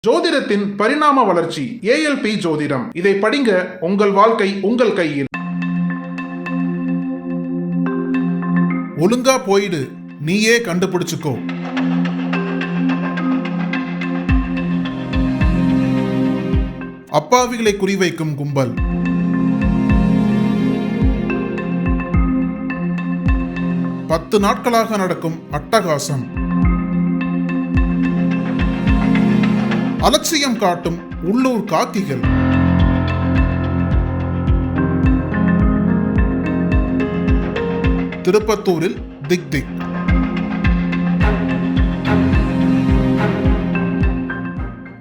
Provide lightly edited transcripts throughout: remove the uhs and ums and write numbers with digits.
ஜோதிடத்தின் பரிணாம வளர்ச்சி ஏஎல்பி ஜோதிடம். இதை படிங்க, உங்கள் வாழ்க்கை உங்கள் கையில். ஒழுங்கா போயிடு, நீயே கண்டுபிடிச்சுக்கோ. அப்பாவிகளை குறிவைக்கும் கும்பல். பத்து நாட்களாக நடக்கும் அட்டகாசம். அலட்சியம் காட்டும் உள்ளூர் காக்கிகள். திருப்பத்தூரில் திக் திக்.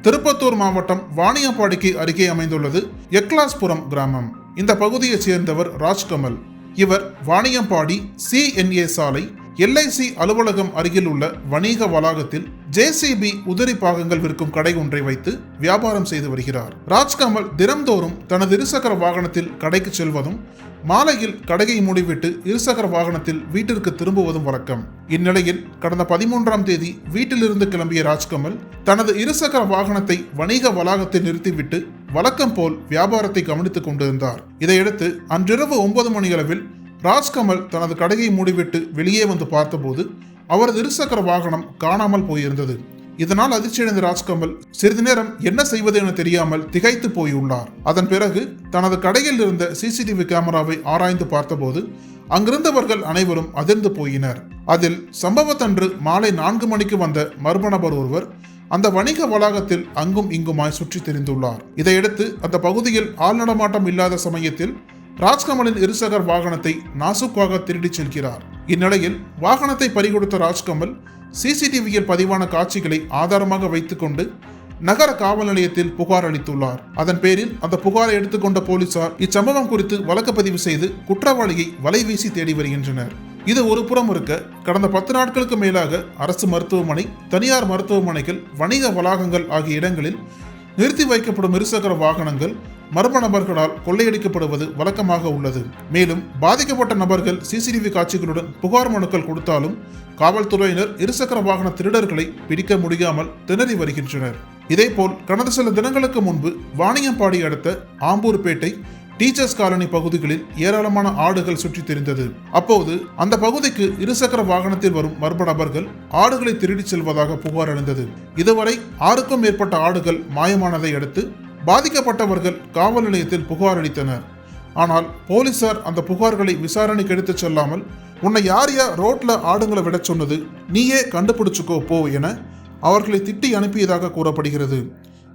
திருப்பத்தூர் மாவட்டம் வாணியம்பாடிக்கு அருகே அமைந்துள்ளது எக்லாஸ்புரம் கிராமம். இந்த பகுதியைச் சேர்ந்தவர் ராஜ்கமல். இவர் வாணியம்பாடி CNA சாலை LIC அலுவலகம் அருகில் உள்ள வணிக வளாகத்தில் JCB உதிரி பாகங்கள் விற்கும் கடை ஒன்றை வைத்து வியாபாரம் செய்து வருகிறார். ராஜ்கமல் தினம்தோறும் தனது இருசக்கர வாகனத்தில் கடைக்கு செல்வதும் மாலையில் கடையை மூடிவிட்டு இருசக்கர வாகனத்தில் வீட்டிற்கு திரும்புவதும் வழக்கம். இந்நிலையில் கடந்த 13ஆம் தேதி வீட்டிலிருந்து கிளம்பிய ராஜ்கமல் தனது இருசக்கர வாகனத்தை வணிக வளாகத்தில் நிறுத்திவிட்டு வழக்கம் போல் வியாபாரத்தை கவனித்துக் கொண்டிருந்தார். இதையடுத்து அன்றிரவு 9 மணியளவில் ராஜ்கமல் தனது கடையை மூடிவிட்டு வெளியே வந்து பார்த்தபோது அவரது இருசக்கர வாகனம் காணாமல் போயிருந்தது. இதனால் அதிர்ச்சியடைந்த ராஜ்கமல் சிறிது நேரம் என்ன செய்வது என தெரியாமல் திகைத்து போயுள்ளார். அதன் பிறகு தனது கடையில் இருந்த CCTV கேமராவை ஆராய்ந்து பார்த்தபோது அங்கிருந்தவர்கள் அனைவரும் அதிர்ந்து போயினர். அதில் சம்பவத்தன்று மாலை 4 மணிக்கு வந்த மர்ம நபர் ஒருவர் அந்த வணிக வளாகத்தில் அங்கும் இங்குமாய் சுற்றி திரிந்துள்ளார். இதையடுத்து அந்த பகுதியில் ஆள் நடமாட்டம் இல்லாத சமயத்தில் ராஜ்கமலின் இருசக்கர வாகனத்தை நாசுக்காக திருடிச் செல்கிறார். இந்நிலையில் வாகனத்தை பறிகொடுத்த ராஜ்கமல் CCTVயில் பதிவான காட்சிகளை ஆதாரமாக வைத்துக் கொண்டு நகர காவல் நிலையத்தில் புகார் அளித்துள்ளார். அதன் பேரில் அந்த புகாரை எடுத்துக்கொண்ட போலீசார் இச்சம்பவம் குறித்து வழக்கு பதிவு செய்து குற்றவாளியை வலைவீசி தேடி வருகின்றனர். இது ஒரு புறம் இருக்க, கடந்த 10 நாட்களுக்கு மேலாக அரசு மருத்துவமனை, தனியார் மருத்துவமனைகள், வணிக வளாகங்கள் ஆகிய இடங்களில் நிறுத்தி வைக்கப்படும் இருசக்கர வாகனங்கள் மர்ம நபர்களால் கொள்ளையடிக்கப்படுவது வழக்கமாக உள்ளது. மேலும் பாதிக்கப்பட்ட நபர்கள் CCTV காட்சிகளுடன் புகார் மனுக்கள் கொடுத்தாலும் காவல்துறையினர் இருசக்கர வாகன திருடர்களை பிடிக்க முடியாமல் திணறி வருகின்றனர். இதேபோல் கடந்த சில தினங்களுக்கு முன்பு வாணியம்பாடி அடுத்த ஆம்பூர்பேட்டை டீச்சர்ஸ் காலனி பகுதிகளில் ஏராளமான ஆடுகள் சுற்றி திரிந்தது. அப்போது அந்த பகுதிக்கு இருசக்கர வாகனத்தில் வரும் மர்ம நபர்கள் ஆடுகளை திருடிச் செல்வதாக புகார் எழுந்தது. இதுவரை 6க்கும் மேற்பட்ட ஆடுகள் மாயமானதை அடுத்து பாதிக்கப்பட்டவர்கள் காவல் நிலையத்தில் புகார் அளித்தனர். ஆனால் போலீசார் அந்த புகார்களை விசாரணைக்கு எடுத்துச் செல்லாமல், உன்னை யார் ரோட்ல ஆடுங்களை விட சொன்னது, நீயே கண்டுபிடிச்சுக்கோ போ என அவர்களை திட்டி அனுப்பியதாக கூறப்படுகிறது.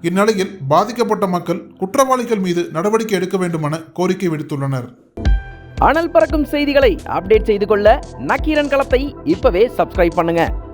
இந்நிலையில் பாதிக்கப்பட்ட மக்கள் குற்றவாளிகள் மீது நடவடிக்கை எடுக்க வேண்டுமென கோரிக்கை விடுத்துள்ளனர். அனல் பறக்கும் செய்திகளை அப்டேட் செய்து கொள்ள நக்கீரன் களத்தை இப்பவே சப்ஸ்கிரைப் பண்ணுங்க.